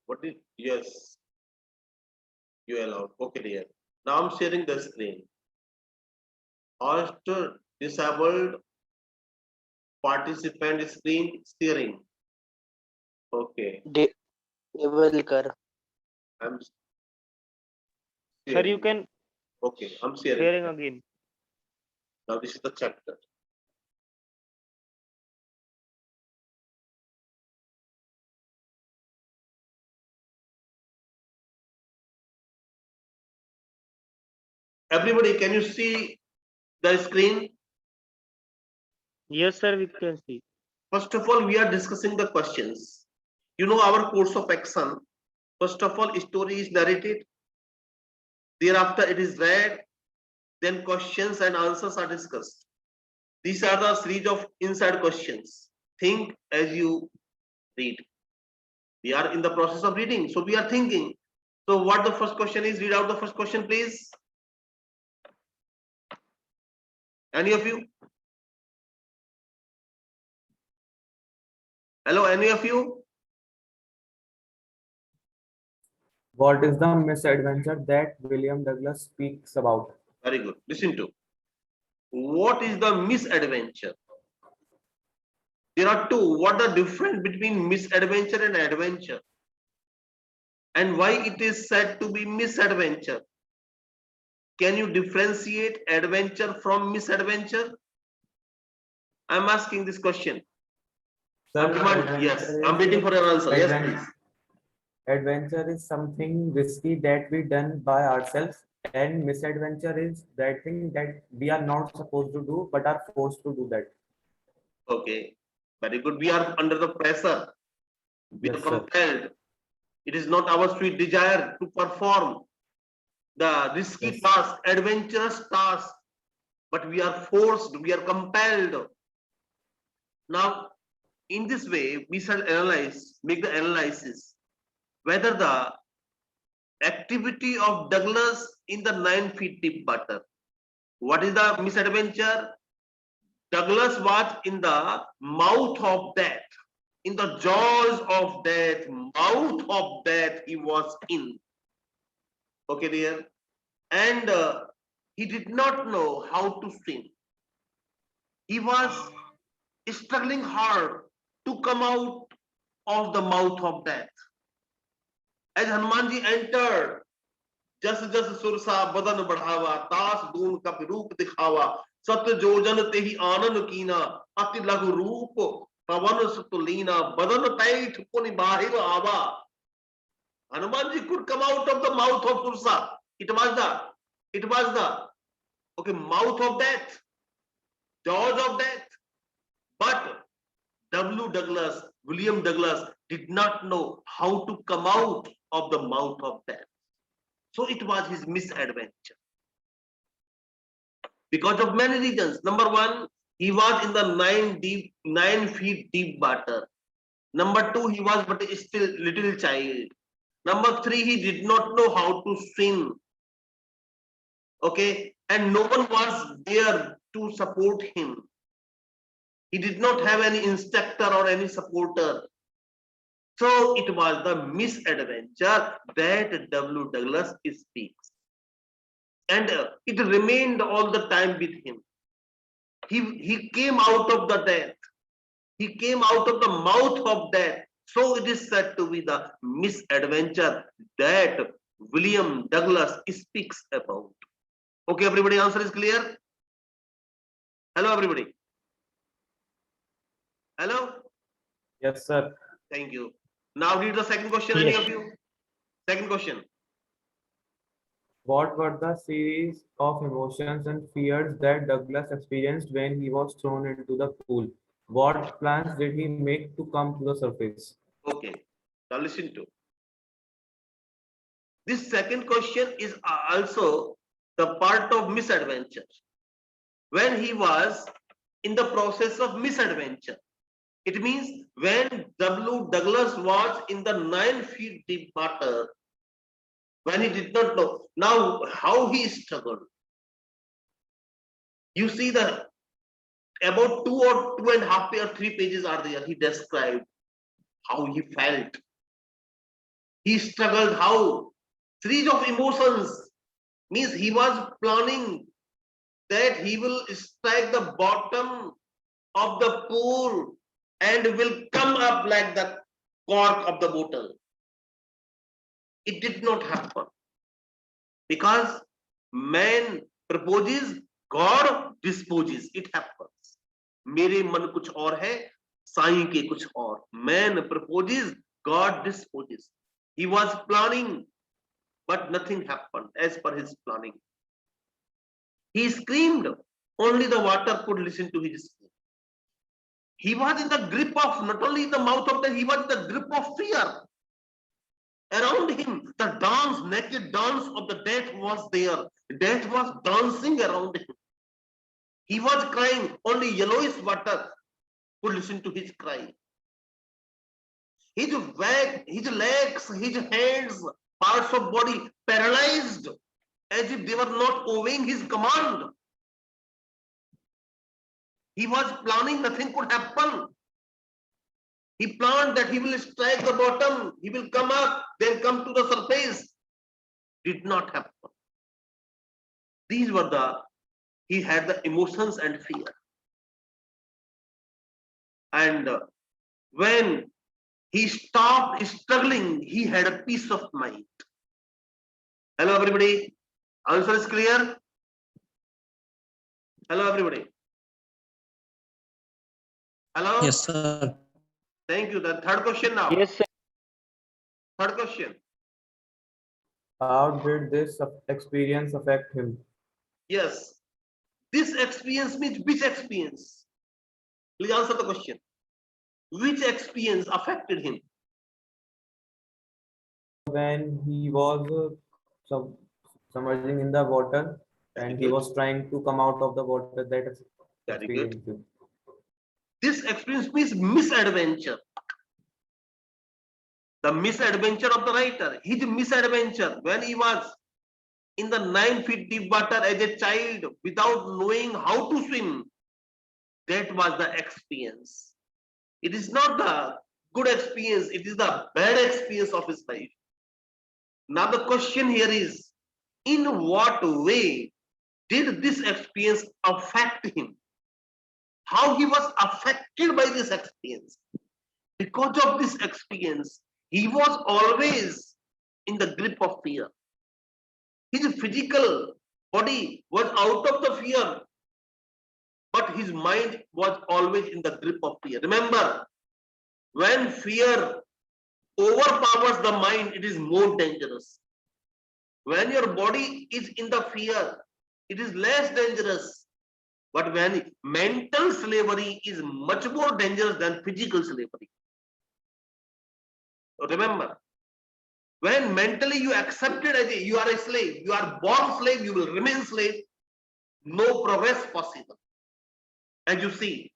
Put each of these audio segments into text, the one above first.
What did, yes, you allowed. Okay, dear. Now I'm sharing the screen. After disabled participant screen steering. Okay, Disable कर. I'm Sir, you sharing. can Okay, I'm sharing. sharing again. Now this is the chapter. Everybody, can you see the screen? Yes, sir, we can see. First of all, we are discussing the questions. You know our course of action. First of all, story is narrated. Thereafter, it is read. Then questions and answers are discussed. These are the series of inside questions. Think as you read. We are in the process of reading, so we are thinking. So what the first question is, read out the first question, please. Any of you? Hello, any of you? What is the misadventure that William Douglas speaks about? Very good. Listen to. What is the misadventure? There are two. What the difference between misadventure and adventure? And why it is said to be misadventure? Can you differentiate adventure from misadventure? I'm asking this question. Sir, Yes, I'm waiting for your answer. Yes, please. Adventure is something risky that we done by ourselves, and misadventure is that thing that we are not supposed to do but are forced to do that. Okay, very good. We are under the pressure. We are Yes, sir. compelled. It is not our sweet desire to perform the risky Yes. task, adventurous task, but we are forced, we are compelled. Now, in this way, we shall analyze, make the analysis whether the activity of Douglas in the 9 feet deep water. What is the misadventure? Douglas was in the mouth of death, in the jaws of death, mouth of death he was in. Okay, dear. And he did not know how to swim. He was struggling hard to come out of the mouth of death. As Hanumanji entered, जस जस सुरसा बदन बढ़ावा तास Doon cup रूप दिखावा सत जोजन ते ही आनन कीना अति लघु रूप पवन सुतुलीना बदन पैठ पुनि बाहिर आवा. Hanumanji could come out of the mouth of Sursa. It was the okay, mouth of death, jaws of death. But William Douglas did not know how to come out of the mouth of death. So it was his misadventure. Because of many reasons. Number one, he was in the 9 feet deep water. Number two, he was but still little child. Number three, he did not know how to swim. Okay, and no one was there to support him. He did not have any instructor or any supporter. So it was the misadventure that W. Douglas speaks. And it remained all the time with him. He came out of the death. He came out of the mouth of death. So it is said to be the misadventure that William Douglas speaks about. Okay, everybody, answer is clear? Hello, everybody. Hello? Yes, sir. Thank you. Now read the second question, any of you? Second question. What were the series of emotions and fears that Douglas experienced when he was thrown into the pool? What plans did he make to come to the surface? Okay, now listen to. This second question is also the part of misadventure. When he was in the process of misadventure, it means when W. Douglas was in the 9 feet deep water, when he did not know. Now, how he struggled. You see the about 2 or 2.5 or 3 pages are there. He described how he felt. He struggled how? Series of emotions. Means he was planning that he will strike the bottom of the pool and will come up like the cork of the bottle. It did not happen because man proposes, God disposes. It happens. मेरे मन कुछ और है, साईं के कुछ और. Man proposes, God disposes. He was planning, but nothing happened as per his planning. He screamed. Only the water could listen to his scream. He was in the grip of, not only in the mouth of death, he was in the grip of fear. Around him, the dance, naked dance of the death was there. Death was dancing around him. He was crying. Only yellowish water could listen to his cry. His legs, his hands, parts of body paralyzed as if they were not obeying his command. He was planning, nothing could happen. He planned that he will strike the bottom, he will come up, then come to the surface. Did not happen. These were he had the emotions and fear. And when he stopped struggling, he had a peace of mind. Hello, everybody. Answer is clear? Hello, everybody. Hello? Yes, sir. Thank you. The third question now. Yes, sir. Third question. How did this experience affect him? Yes. This experience means which experience? Please answer the question. Which experience affected him? When he was submerging in the water and he was trying to come out of the water, that Very good. experience. This experience means misadventure. The misadventure of the writer. His misadventure when he was in the 9 feet deep water as a child without knowing how to swim. That was the experience. It is not the good experience, it is the bad experience of his life. Now the question here is, in what way did this experience affect him? How he was affected by this experience? Because of this experience, he was always in the grip of fear. His physical body was out of the fear, but his mind was always in the grip of fear. Remember, when fear overpowers the mind, it is more dangerous. When your body is in the fear, it is less dangerous. But when mental slavery is much more dangerous than physical slavery. So remember, when mentally you accepted as you are a slave, you are born slave, you will remain slave, no progress possible. As you see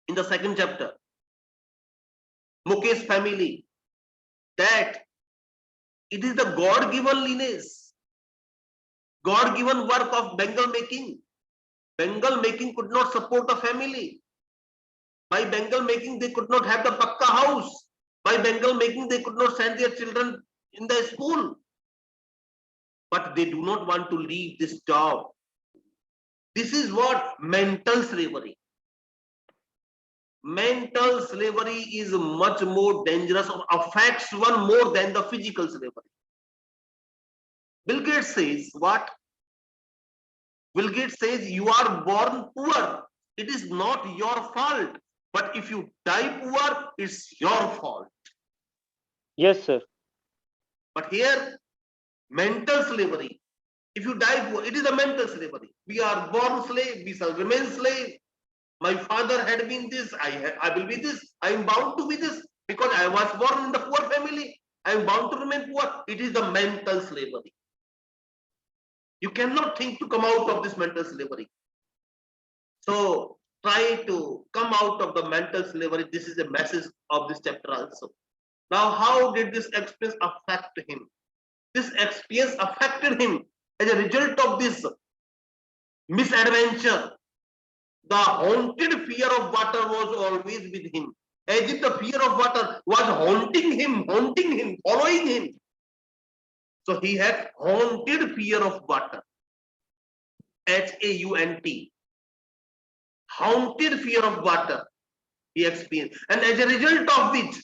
in the second chapter, Mukesh family, that it is the God-given lineage, God-given work of Bengal making. Bengal making could not support a family. By Bengal making, they could not have the Pakka house. By Bengal making, they could not send their children in the school. But they do not want to leave this job. This is what mental slavery. Mental slavery is much more dangerous or affects one more than the physical slavery. Bill Gates says what? Bill Gates says you are born poor. It is not your fault. But if you die poor, it's your fault. Yes, sir. But here, mental slavery. If you die poor, it is a mental slavery. We are born slave, we shall remain slave. My father had been this, I will be this, I am bound to be this because I was born in the poor family. I am bound to remain poor. It is the mental slavery. You cannot think to come out of this mental slavery. So try to come out of the mental slavery. This is the message of this chapter also. Now, how did this experience affect him? This experience affected him as a result of this misadventure. The haunted fear of water was always with him. as if the fear of water was haunting him, following him. So he had haunted fear of water. H-A-U-N-T. Haunted fear of water he experienced. And as a result of which,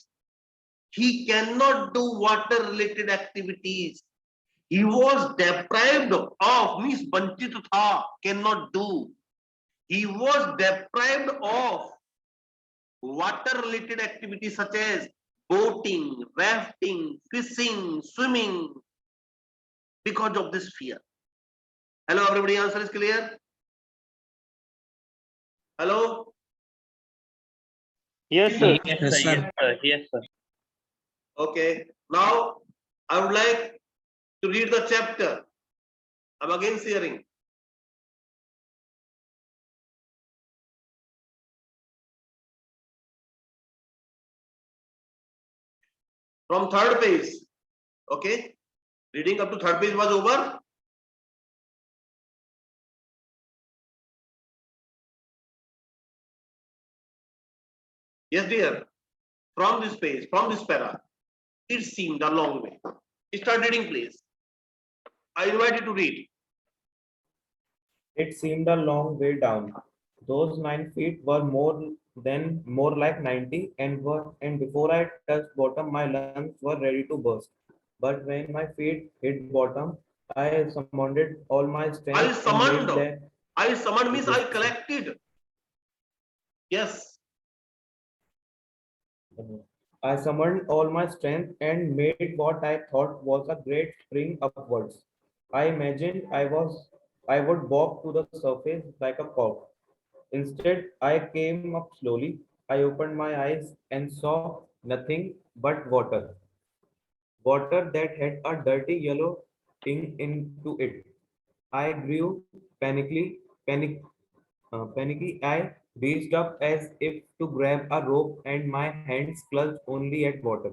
he cannot do water related activities. He was deprived of, means vanchit tha, cannot do. He was deprived of water related activities such as boating, rafting, fishing, swimming, because of this fear. Hello, everybody, answer is clear? Hello? Yes, sir. Yes, sir. Yes, sir. Yes, sir. Okay. Now, I would like to read the chapter. I'm again sharing. From third page. Okay. Reading up to third page was over. Yes, dear. From this page, from this para, it seemed a long way. Start reading, please. I invite you to read. It seemed a long way down. Those 9 feet were more like 90 and before I touched bottom, my lungs were ready to burst. But when my feet hit bottom, I summoned all my I strength and summoned. made that. I summoned means I Yes, collected. Yes. I summoned all my strength and made what I thought was a great spring upwards. I imagined I would bob to the surface like a cork. Instead, I came up slowly. I opened my eyes and saw nothing but water. Water that had a dirty yellow thing into it. I grew panicky. I reached up as if to grab a rope, and my hands clutched only at water.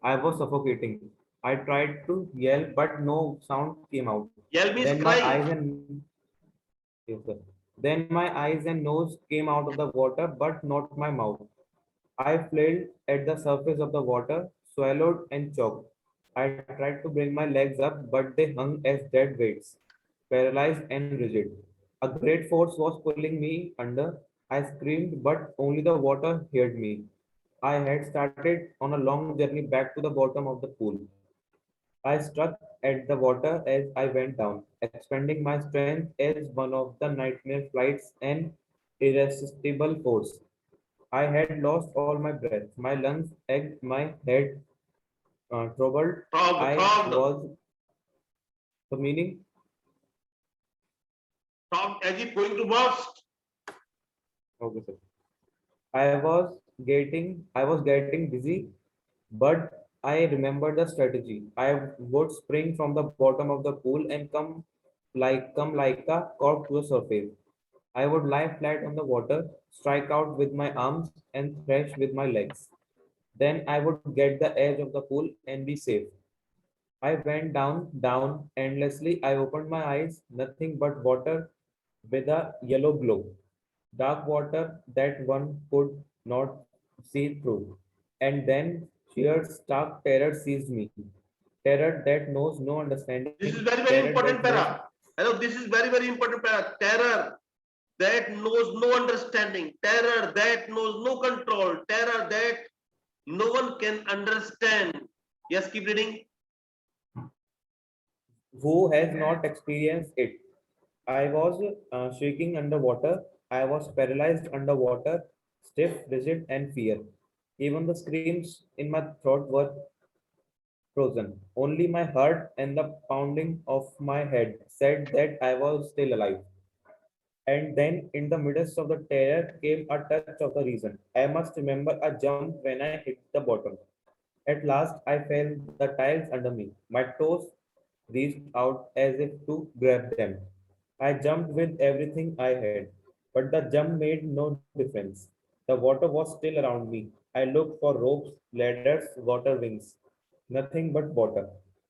I was suffocating. I tried to yell, but no sound came out. Yell means Then my cry. eyes and Yes, sir. Then my eyes and nose came out of the water, but not my mouth. I flailed at the surface of the water, swallowed and choked. I tried to bring my legs up, but they hung as dead weights, paralyzed and rigid. A great force was pulling me under. I screamed, but only the water heard me. I had started on a long journey back to the bottom of the pool. I struck at the water as I went down, expending my strength as one of the nightmare flights and irresistible force. I had lost all my breath. My lungs ached, my head troubled. I Throbbed. was the meaning. Throbbed as if going to burst. Okay, sir. I was getting dizzy, but I remembered the strategy. I would spring from the bottom of the pool and come like a cork to the surface. I would lie flat on the water, strike out with my arms, and thresh with my legs. Then I would get the edge of the pool and be safe. I went down endlessly. I opened my eyes, nothing but water with a yellow glow. Dark water that one could not see through. And then sheer stark terror seized me. Terror that knows no This is understanding. very, very Terror important that knows. para. Hello, this is very, very important para. Terror that knows no understanding. Terror that knows no control. Terror that no one can understand. Yes, keep reading. Who has not experienced it? I was shaking underwater. I was paralyzed underwater, stiff, rigid, and fear. Even the screams in my throat were frozen. Only my heart and the pounding of my head said that I was still alive. And then, in the midst of the terror, came a touch of the reason. I must remember a jump when I hit the bottom. At last, I felt the tiles under me. My toes reached out as if to grab them. I jumped with everything I had, but the jump made no difference. The water was still around me. I looked for ropes, ladders, water wings. Nothing but water.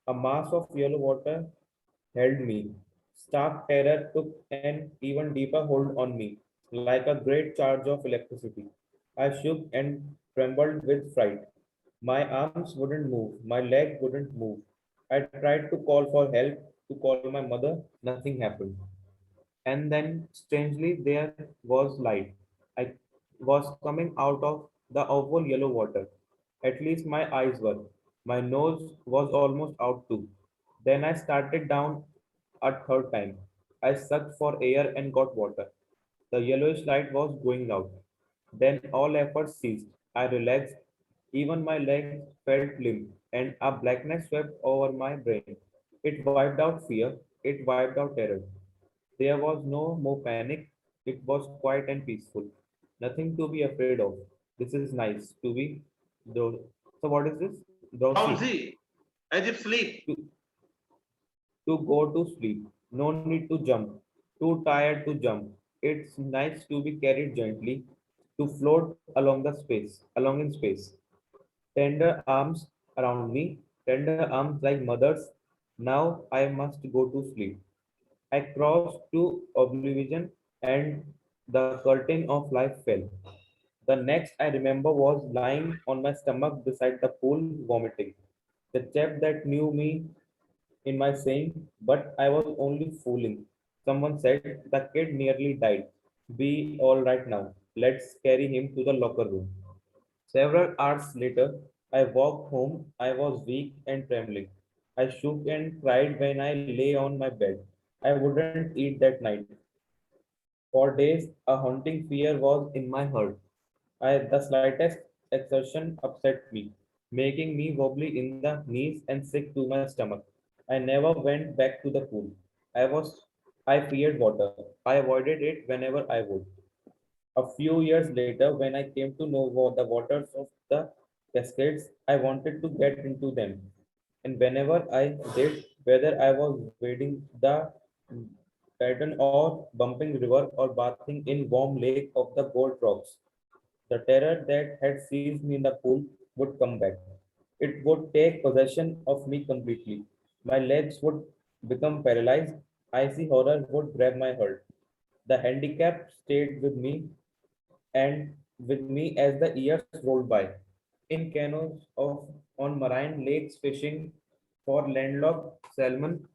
A mass of yellow water held me. Stark terror took an even deeper hold on me, like a great charge of electricity. I shook and trembled with fright. My arms wouldn't move, my leg wouldn't move. I tried to call for help, to call my mother, nothing happened. And then, strangely, there was light. I was coming out of the awful yellow water. At least my eyes were. My nose was almost out too. Then I started down a third time. I sucked for air and got water. The yellowish light was going out. Then all efforts ceased. I relaxed. Even my legs felt limp, and a blackness swept over my brain. It wiped out fear. It wiped out terror. There was no more panic. It was quiet and peaceful. Nothing to be afraid of. This is nice to be. So what is this? Drowsy. Drowsy, as if sleep. To go to sleep. No need to jump. Too tired to jump. It's nice to be carried gently, to float along in space. Tender arms around me, tender arms like mother's. Now I must go to sleep. I crossed to oblivion and the curtain of life fell. The next I remember was lying on my stomach beside the pool, vomiting. The chap that knew me in my saying, but I was only fooling. Someone said, the kid nearly died. Be all right now. Let's carry him to the locker room. Several hours later, I walked home. I was weak and trembling. I shook and cried when I lay on my bed. I wouldn't eat that night. For days, a haunting fear was in my heart. The slightest exertion upset me, making me wobbly in the knees and sick to my stomach. I never went back to the pool. I feared water. I avoided it whenever I would. A few years later, when I came to know the waters of the cascades, I wanted to get into them. And whenever I did, whether I was wading the pattern or bumping river or bathing in warm lake of the gold rocks, the terror that had seized me in the pool would come back. It would take possession of me completely. My legs would become paralyzed. Icy horror would grab my heart. The handicap stayed with me and with me as the years rolled by. In canoes on marine lakes fishing for landlocked salmon,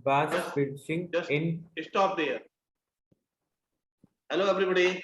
bass Just, fishing just in stop there. Hello, everybody.